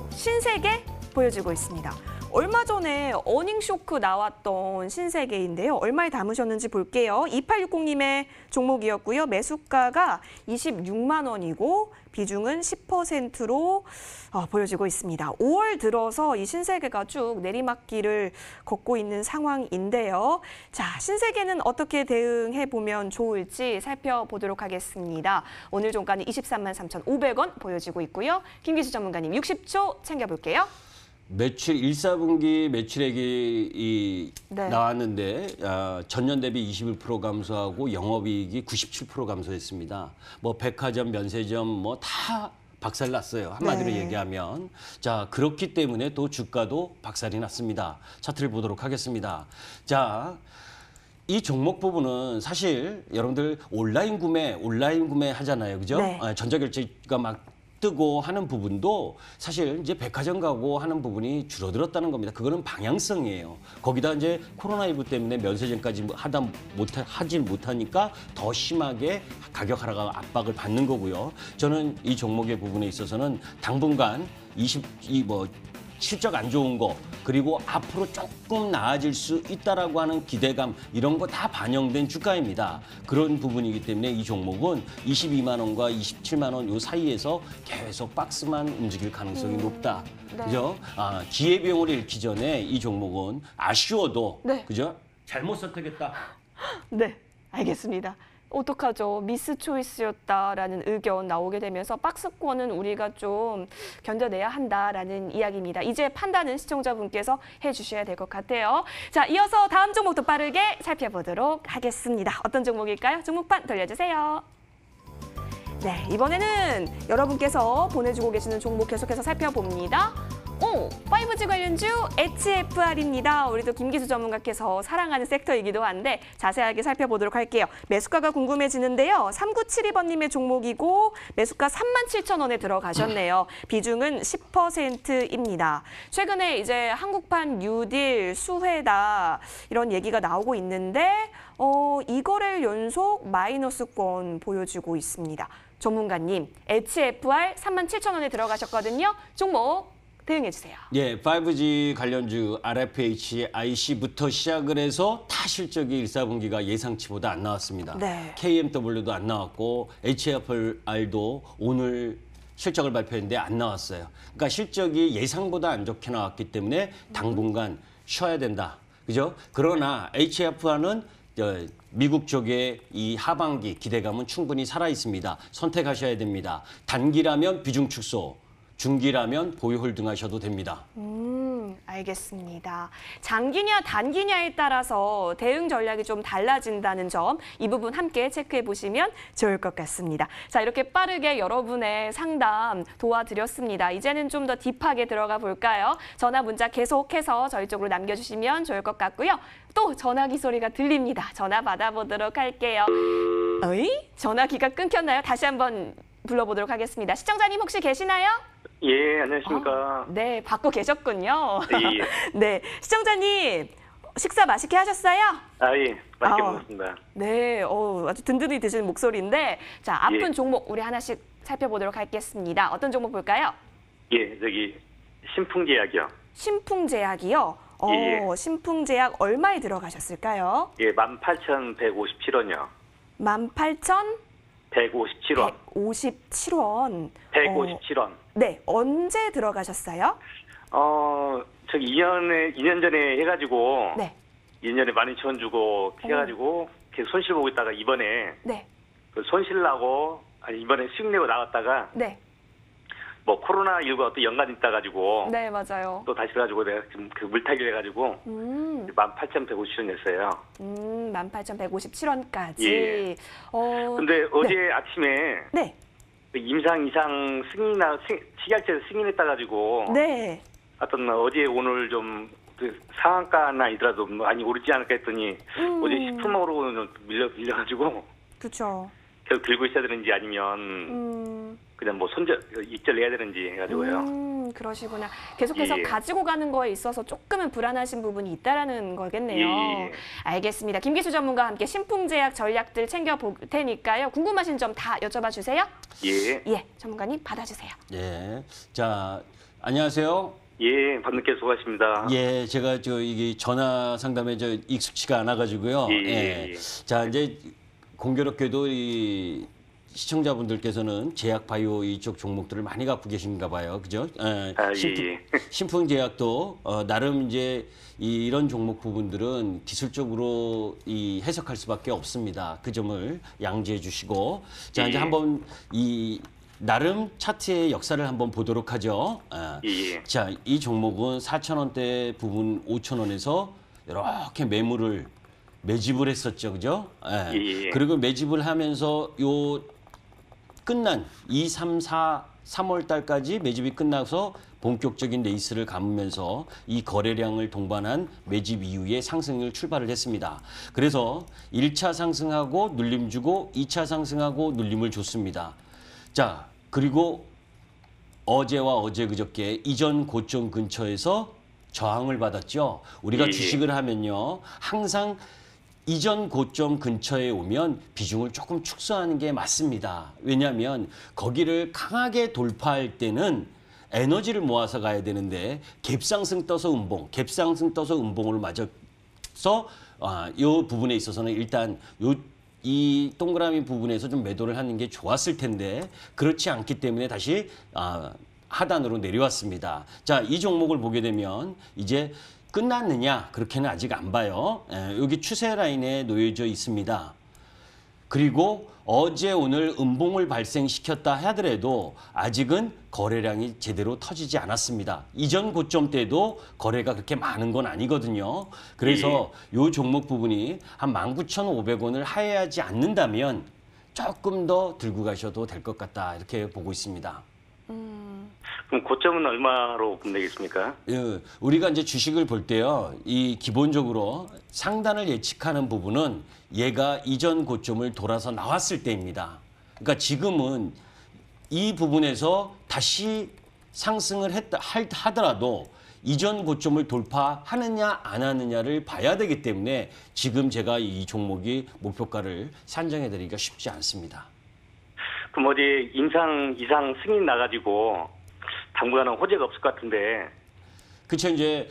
신세계 보여주고 있습니다. 얼마 전에 어닝 쇼크 나왔던 신세계인데요. 얼마에 담으셨는지 볼게요. 2860님의 종목이었고요. 매수가가 26만 원이고 비중은 10%로 보여지고 있습니다. 5월 들어서 이 신세계가 쭉 내리막길을 걷고 있는 상황인데요. 자, 신세계는 어떻게 대응해보면 좋을지 살펴보도록 하겠습니다. 오늘 종가는 23만 3,500원 보여지고 있고요. 김기수 전문가님 60초 챙겨볼게요. 매출 1, 4분기 매출액이 나왔는데 전년 대비 21% 감소하고 영업이익이 97% 감소했습니다. 뭐 백화점, 면세점 뭐 다 박살 났어요. 한마디로 얘기하면. 자, 그렇기 때문에 또 주가도 박살이 났습니다. 차트를 보도록 하겠습니다. 자, 이 종목 부분은 사실 여러분들 온라인 구매 하잖아요. 그죠? 전자결제가 막 뜨고 하는 부분도 사실 이제 백화점 가고 하는 부분이 줄어들었다는 겁니다. 그거는 방향성이에요. 거기다 이제 코로나19 때문에 면세점까지 하지 못하니까 더 심하게 가격 하락과 압박을 받는 거고요. 저는 이 종목의 부분에 있어서는 당분간 실적 안 좋은 거 그리고 앞으로 조금 나아질 수 있다라고 하는 기대감 이런 거 다 반영된 주가입니다. 그런 부분이기 때문에 이 종목은 22만 원과 27만 원 요 사이에서 계속 박스만 움직일 가능성이 높다. 그죠? 기회비용을 잃기 전에 이 종목은 아쉬워도 그죠? 잘못 선택했다. 네, 알겠습니다. 어떡하죠? 미스 초이스였다라는 의견 나오게 되면서 박스권은 우리가 좀 견뎌내야 한다라는 이야기입니다. 이제 판단은 시청자분께서 해주셔야 될 것 같아요. 자, 이어서 다음 종목도 빠르게 살펴보도록 하겠습니다. 어떤 종목일까요? 종목판 돌려주세요. 네, 이번에는 여러분께서 보내주고 계시는 종목 계속해서 살펴봅니다. 5G 관련주 HFR입니다. 우리도 김기수 전문가께서 사랑하는 섹터이기도 한데 자세하게 살펴보도록 할게요. 매수가가 궁금해지는데요. 3972번님의 종목이고 매수가 37,000원에 들어가셨네요. 비중은 10%입니다. 최근에 이제 한국판 뉴딜 수혜다 이런 얘기가 나오고 있는데 이 거래일 연속 마이너스권 보여주고 있습니다. 전문가님, HFR 37,000원에 들어가셨거든요. 종목 대응해 주세요. 예, 5G 관련주 RFH, IC부터 시작을 해서 다 실적이 1, 4분기가 예상치보다 안 나왔습니다. 네. KMW도 안 나왔고 HFR도 오늘 실적을 발표했는데 안 나왔어요. 그러니까 실적이 예상보다 안 좋게 나왔기 때문에 당분간 쉬어야 된다. 그죠? 그러나 HFR는 미국 쪽에 이 하반기 기대감은 충분히 살아 있습니다. 선택하셔야 됩니다. 단기라면 비중 축소, 중기라면 보유 홀딩하셔도 됩니다. 알겠습니다. 장기냐 단기냐에 따라서 대응 전략이 좀 달라진다는 점, 이 부분 함께 체크해 보시면 좋을 것 같습니다. 자, 이렇게 빠르게 여러분의 상담 도와드렸습니다. 이제는 좀 더 딥하게 들어가 볼까요? 전화 문자 계속해서 저희 쪽으로 남겨주시면 좋을 것 같고요. 또 전화기 소리가 들립니다. 전화 받아보도록 할게요. 어이? 전화기가 끊겼나요? 다시 한번 불러보도록 하겠습니다. 시청자님 혹시 계시나요? 예, 안녕하십니까. 네, 받고 계셨군요. 예. 네, 시청자님 식사 맛있게 하셨어요? 예, 맛있게 아. 먹었습니다. 네, 아주 든든히 드시는 목소리인데, 자, 아픈 예. 종목 우리 하나씩 살펴보도록 하겠습니다. 어떤 종목 볼까요? 예, 저기 신풍제약이요. 신풍제약이요. 예. 신풍제약 얼마에 들어가셨을까요? 예, 18,157원이요. 18,157원. 157원. 157원. 네, 언제 들어가셨어요? 저기 2년 전에 해가지고, 네, 2년 전에 12,000원 주고 해가지고 계속 손실 보고 있다가 이번에 네, 그 손실 나고, 아니 이번에 수익 내고 나왔다가 네, 뭐 코로나19가 또 연관 있다 가지고 네, 맞아요. 또 다시 가지고 내가 지금 그 물타기를 해가지고 18,150원이었어요. 18,157원까지. 예. 근데 네. 어제 아침에 네, 그 임상 이상 식약처에서 승인했다 가지고 네. 하여튼 어제 오늘 좀 그 상한가는 아니더라도 많이 오르지 않을까 했더니 어제 10%로 좀 밀려가지고 그렇죠. 계속 들고 있어야 되는지 아니면 그냥 뭐 익절 내야 되는지 해가지고요. 그러시구나. 계속해서 예. 가지고 가는 거에 있어서 조금은 불안하신 부분이 있다라는 거겠네요. 예. 알겠습니다. 김기수 전문가와 함께 신풍제약 전략들 챙겨볼 테니까요. 궁금하신 점 다 여쭤봐 주세요. 예. 예, 전문가님 받아주세요. 예. 자, 안녕하세요. 예, 밤늦게 수고하십니다. 예, 제가 이게 전화 상담에 익숙치가 않아가지고요. 예. 자, 이제 공교롭게도 이 시청자분들께서는 제약 바이오 이쪽 종목들을 많이 갖고 계신가 봐요. 그죠? 예. 신풍제약도 나름 이제 이런 종목 부분들은 기술적으로 해석할 수밖에 없습니다. 그 점을 양지해 주시고. 자, 이제 예. 한번 나름 차트의 역사를 한번 보도록 하죠. 예. 자, 이 종목은 4,000원대 부분 5,000원에서 이렇게 매집을 했었죠. 그죠? 예. 그리고 매집을 하면서 끝난 2, 3, 4, 3월 달까지 매집이 끝나서 본격적인 레이스를 감으면서 이 거래량을 동반한 매집 이후에 상승을 출발을 했습니다. 그래서 1차 상승하고 눌림 주고 2차 상승하고 눌림을 줬습니다. 자, 그리고 어제와 어제 그저께 이전 고점 근처에서 저항을 받았죠. 우리가 예. 주식을 하면요. 항상 이전 고점 근처에 오면 비중을 조금 축소하는 게 맞습니다. 왜냐하면 거기를 강하게 돌파할 때는 에너지를 모아서 가야 되는데 갭상승 떠서 음봉을 맞아서 이 부분에 있어서는 일단 이 동그라미 부분에서 좀 매도를 하는 게 좋았을 텐데 그렇지 않기 때문에 다시 하단으로 내려왔습니다. 자, 이 종목을 보게 되면 이제 끝났느냐? 그렇게는 아직 안 봐요. 여기 추세 라인에 놓여져 있습니다. 그리고 어제 오늘 음봉을 발생시켰다 하더라도 아직은 거래량이 제대로 터지지 않았습니다. 이전 고점 때도 거래가 그렇게 많은 건 아니거든요. 그래서 이 종목 부분이 한 19,500원을 하회하지 않는다면 조금 더 들고 가셔도 될 것 같다. 이렇게 보고 있습니다. 그럼 고점은 얼마로 보면 되겠습니까? 우리가 이제 주식을 볼 때요, 이 기본적으로 상단을 예측하는 부분은 얘가 이전 고점을 돌아서 나왔을 때입니다. 그러니까 지금은 이 부분에서 다시 상승을 하더라도 이전 고점을 돌파하느냐 안 하느냐를 봐야 되기 때문에 지금 제가 이 종목이 목표가를 산정해 드리기가 쉽지 않습니다. 그럼 어제 임상 이상 승인 나가지고 당분간은 호재가 없을 것 같은데. 그쵸, 이제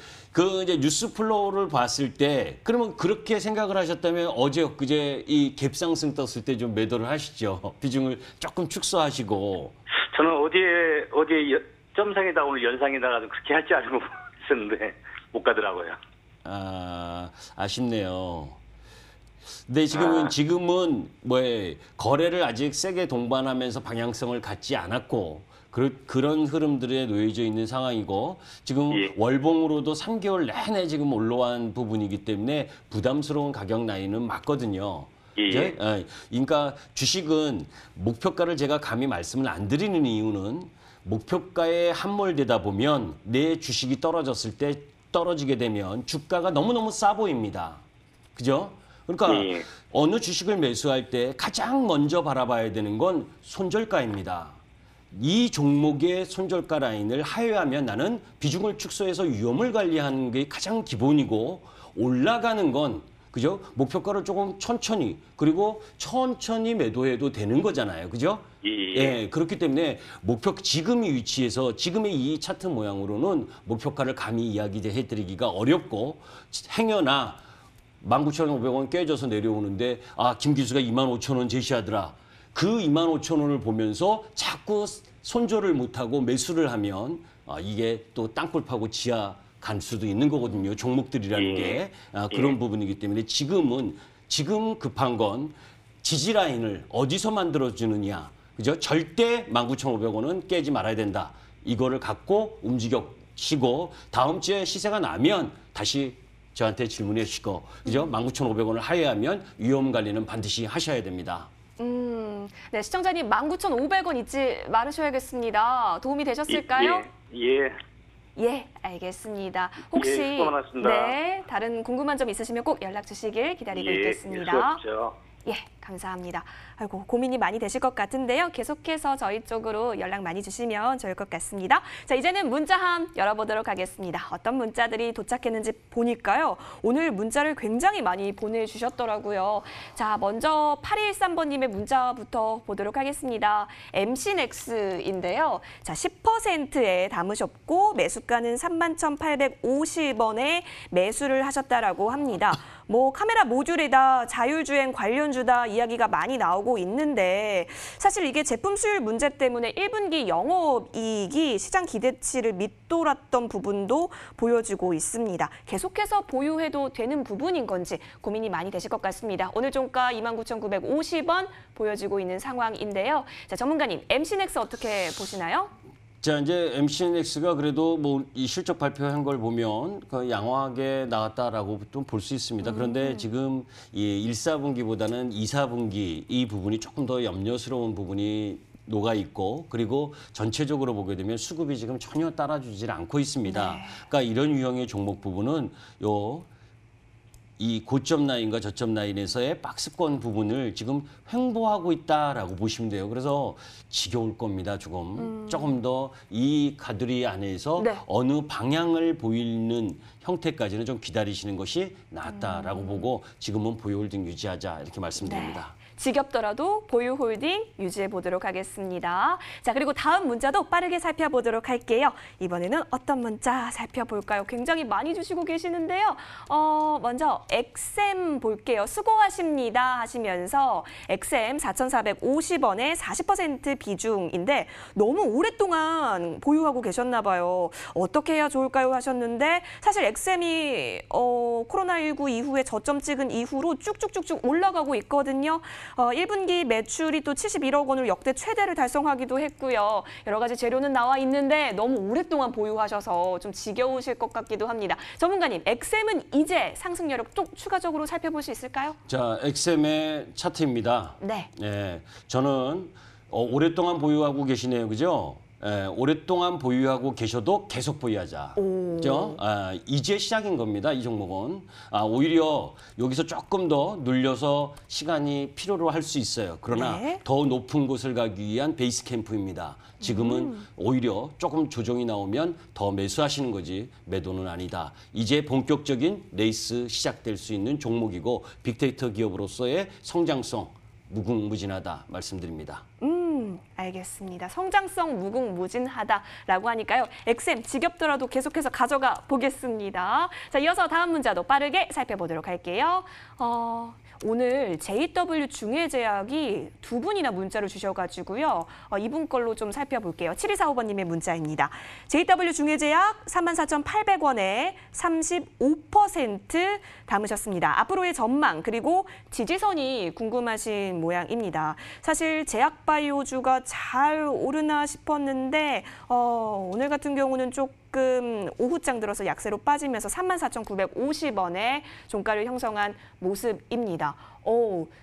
뉴스 플로우를 봤을 때 그러면 그렇게 생각을 하셨다면 어제 엊그제 이 갭상승 떴을 때 좀 매도를 하시죠. 비중을 조금 축소하시고. 저는 어제 점상이다 오늘 연상이다 좀 그렇게 할 줄 알고 있었는데 못 가더라고요. 아쉽네요. 근데 지금은 거래를 아직 세게 동반하면서 방향성을 갖지 않았고 그런 흐름들에 놓여져 있는 상황이고 지금 예. 월봉으로도 3개월 내내 지금 올라온 부분이기 때문에 부담스러운 가격 라인은 맞거든요. 예. 이제? 그러니까 주식은 목표가를 제가 감히 말씀을 안 드리는 이유는 목표가에 함몰되다 보면 내 주식이 떨어지게 되면 주가가 너무너무 싸 보입니다. 그죠? 그러니까 예. 어느 주식을 매수할 때 가장 먼저 바라봐야 되는 건 손절가입니다. 이 종목의 손절가 라인을 하회하면 나는 비중을 축소해서 위험을 관리하는 게 가장 기본이고 올라가는 건 그죠? 목표가를 조금 그리고 천천히 매도해도 되는 거잖아요. 그죠? 예. 그렇기 때문에 지금의 위치에서 지금의 이 차트 모양으로는 목표가를 감히 이야기해드리기가 어렵고 행여나 19,500원 깨져서 내려오는데 김 기수가 25,000원 제시하더라. 그 25,000원을 보면서 자꾸 손절을 못하고 매수를 하면 이게 또 땅굴 파고 지하 갈 수도 있는 거거든요. 종목들이라는 게 그런 부분이기 때문에 지금 급한 건 지지 라인을 어디서 만들어주느냐. 그죠? 절대 19,500원은 깨지 말아야 된다. 이거를 갖고 움직이시고 다음 주에 시세가 나면 다시 저한테 질문해 주시고 그죠? 19,500원을 하회하면 위험 관리는 반드시 하셔야 됩니다. 네, 시청자님 19,500원 잊지 말으셔야겠습니다. 도움이 되셨을까요? 예. 예, 알겠습니다. 혹시 수고 많았습니다. 네, 다른 궁금한 점 있으시면 꼭 연락 주시길 기다리고 있겠습니다. 수고하십시오. 예, 감사합니다. 아이고, 고민이 많이 되실 것 같은데요. 계속해서 저희 쪽으로 연락 많이 주시면 좋을 것 같습니다. 자, 이제는 문자함 열어보도록 하겠습니다. 어떤 문자들이 도착했는지 보니까요. 오늘 문자를 굉장히 많이 보내주셨더라고요. 자, 먼저 8213번님의 문자부터 보도록 하겠습니다. MC넥스인데요. 자, 10%에 담으셨고 매수가는 31,850원에 매수를 하셨다라고 합니다. 카메라 모듈에다 자율주행 관련주다 이야기가 많이 나오고 있는데 사실 이게 제품 수율 문제 때문에 1분기 영업이익이 시장 기대치를 밑돌았던 부분도 보여지고 있습니다. 계속해서 보유해도 되는 부분인 건지 고민이 많이 되실 것 같습니다. 오늘 종가 29,950원 보여지고 있는 상황인데요. 자, 전문가님, MC넥스 어떻게 보시나요? 자, 이제 MCNX가 그래도 이 실적 발표한 걸 보면 양호하게 나왔다라고 좀 볼 수 있습니다. 그런데 지금 이 1, 4분기보다는 2, 4분기 이 부분이 조금 더 염려스러운 부분이 녹아 있고 그리고 전체적으로 보게 되면 수급이 지금 전혀 따라주질 않고 있습니다. 네. 그러니까 이런 유형의 종목 부분은 이 고점 라인과 저점 라인에서의 박스권 부분을 지금 횡보하고 있다라고 보시면 돼요. 그래서 지겨울 겁니다. 조금 더 이 가두리 안에서 네. 어느 방향을 보이는 형태까지는 좀 기다리시는 것이 낫다라고 보고 지금은 보유 홀딩 유지하자 이렇게 말씀드립니다. 네. 지겹더라도 보유 홀딩 유지해 보도록 하겠습니다. 자, 그리고 다음 문자도 빠르게 살펴보도록 할게요. 이번에는 어떤 문자 살펴볼까요? 굉장히 많이 주시고 계시는데요. 먼저 엑셈 볼게요. 수고하십니다 하시면서 엑셈 4,450원에 40% 비중인데 너무 오랫동안 보유하고 계셨나 봐요. 어떻게 해야 좋을까요 하셨는데 사실 엑셈이 코로나19 이후에 저점 찍은 이후로 쭉쭉쭉쭉 올라가고 있거든요. 1분기 매출이 또 71억 원으로 역대 최대를 달성하기도 했고요. 여러 가지 재료는 나와 있는데 너무 오랫동안 보유하셔서 좀 지겨우실 것 같기도 합니다. 전문가님, 엑셈은 이제 상승 여력 또 추가적으로 살펴볼 수 있을까요? 자, 엑셈의 차트입니다. 네. 저는 오랫동안 보유하고 계시네요. 그죠? 오랫동안 보유하고 계셔도 계속 보유하자. 그죠? 이제 시작인 겁니다. 이 종목은. 오히려 여기서 조금 더 눌려서 시간이 필요로 할 수 있어요. 그러나 네. 더 높은 곳을 가기 위한 베이스 캠프입니다. 지금은 오히려 조금 조정이 나오면 더 매수하시는 거지 매도는 아니다. 이제 본격적인 레이스 시작될 수 있는 종목이고 빅데이터 기업으로서의 성장성 무궁무진하다 말씀드립니다. 알겠습니다. 성장성 무궁무진하다라고 하니까요. XM 지겹더라도 계속해서 가져가 보겠습니다. 자, 이어서 다음 문자도 빠르게 살펴보도록 할게요. 오늘 JW 중해제약이 두 분이나 문자를 주셔가지고요. 이분 걸로 좀 살펴볼게요. 7245번님의 문자입니다. JW 중해제약 34,800원에 35% 담으셨습니다. 앞으로의 전망 그리고 지지선이 궁금하신 모양입니다. 사실 제약바이오주가 잘 오르나 싶었는데 오늘 같은 경우는 조금 오후장 들어서 약세로 빠지면서 34,950원에 종가를 형성한 모습입니다.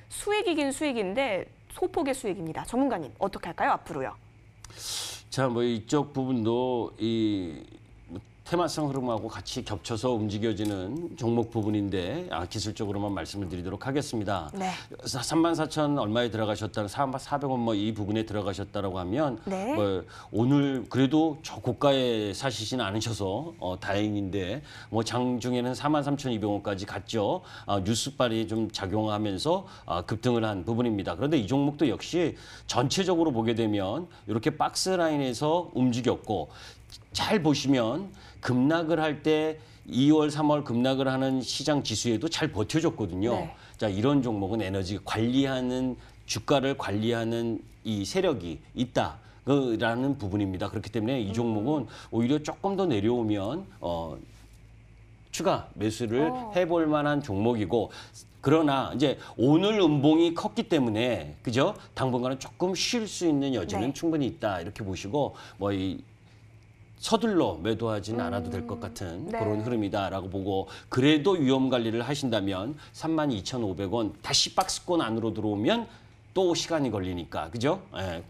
수익이긴 수익인데 소폭의 수익입니다. 전문가님 어떻게 할까요? 앞으로요. 자, 뭐 이쪽 부분도 이 테마성 흐름하고 같이 겹쳐서 움직여지는 종목 부분인데 기술적으로만 말씀을 드리도록 하겠습니다. 네. 34,000 얼마에 들어가셨다, 400원 뭐 이 부분에 들어가셨다라고 하면 네. 뭐 오늘 그래도 저 고가에 사시진 않으셔서 다행인데 뭐 장중에는 43,200원까지 갔죠. 뉴스발이 좀 작용하면서 급등을 한 부분입니다. 그런데 이 종목도 역시 전체적으로 보게 되면 이렇게 박스 라인에서 움직였고 잘 보시면 급락을 할 때 2월, 3월 급락을 하는 시장 지수에도 잘 버텨줬거든요. 네. 자, 이런 종목은 에너지 관리하는 주가를 관리하는 이 세력이 있다라는 부분입니다. 그렇기 때문에 이 종목은 오히려 조금 더 내려오면 추가 매수를 해볼 만한 종목이고 그러나 이제 오늘 음봉이 컸기 때문에 그죠? 당분간은 조금 쉴 수 있는 여지는 네. 충분히 있다 이렇게 보시고 뭐 이 서둘러 매도하지는 않아도 될 것 같은 네. 그런 흐름이다라고 보고 그래도 위험 관리를 하신다면 32,500원 다시 박스권 안으로 들어오면 또 시간이 걸리니까 그죠? 예.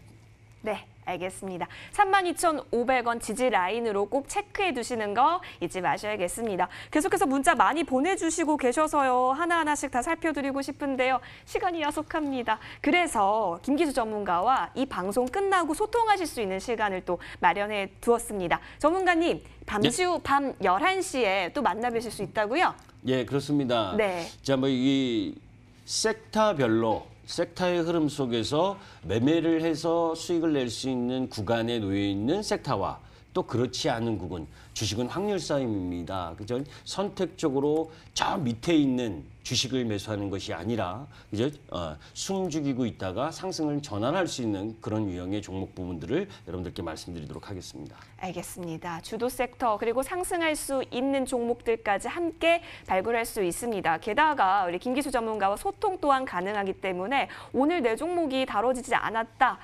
네, 알겠습니다. 32,500원 지지 라인으로 꼭 체크해 두시는 거 잊지 마셔야겠습니다. 계속해서 문자 많이 보내주시고 계셔서요. 하나하나씩 다 살펴드리고 싶은데요. 시간이 야속합니다. 그래서 김기수 전문가와 이 방송 끝나고 소통하실 수 있는 시간을 또 마련해 두었습니다. 전문가님, 밤시 후 밤 11시에 또 만나뵈실 수 있다고요? 예, 그렇습니다. 네. 자, 뭐 이 섹터별로 섹터의 흐름 속에서 매매를 해서 수익을 낼 수 있는 구간에 놓여 있는 섹터와 또 그렇지 않은 구간, 주식은 확률 싸움입니다. 그죠? 선택적으로 저 밑에 있는 주식을 매수하는 것이 아니라 그죠? 숨죽이고 있다가 상승을 전환할 수 있는 그런 유형의 종목 부분들을 여러분들께 말씀드리도록 하겠습니다. 알겠습니다. 주도 섹터 그리고 상승할 수 있는 종목들까지 함께 발굴할 수 있습니다. 게다가 우리 김기수 전문가와 소통 또한 가능하기 때문에 오늘 내 종목이 다뤄지지 않았다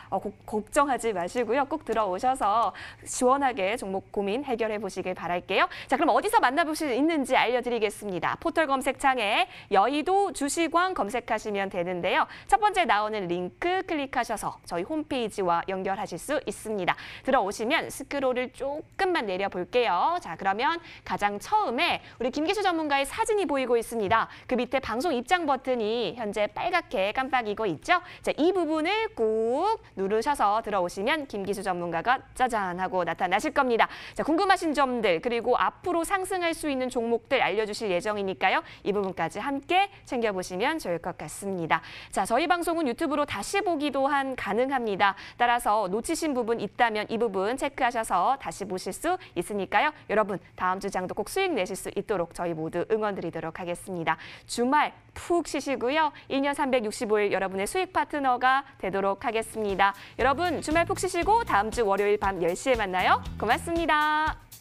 걱정하지 마시고요. 꼭 들어오셔서 시원하게 종목 고민 해결해 보시길 바랄게요. 자, 그럼 어디서 만나볼 수 있는지 알려드리겠습니다. 포털 검색창에 여의도 주식왕 검색하시면 되는데요. 첫 번째 나오는 링크 클릭하셔서 저희 홈페이지와 연결하실 수 있습니다. 들어오시면 스크롤을 조금만 내려볼게요. 자, 그러면 가장 처음에 우리 김기수 전문가의 사진이 보이고 있습니다. 그 밑에 방송 입장 버튼이 현재 빨갛게 깜빡이고 있죠. 자, 이 부분을 꾹 누르셔서 들어오시면 김기수 전문가가 짜잔 하고 나타나실 겁니다. 자, 궁금하신 점들 그리고 앞으로 상승할 수 있는 종목들 알려주실 예정이니까요. 이 부분까지 함께 챙겨보시면 좋을 것 같습니다. 자, 저희 방송은 유튜브로 다시 보기 또한 가능합니다. 따라서 놓치신 부분 있다면 이 부분 체크하셔서 다시 보실 수 있으니까요. 여러분 다음 주장도 꼭 수익 내실 수 있도록 저희 모두 응원드리도록 하겠습니다. 주말 푹 쉬시고요. 1년 365일 여러분의 수익 파트너가 되도록 하겠습니다. 여러분 주말 푹 쉬시고 다음 주 월요일 밤 10시에 만나요. 고맙습니다.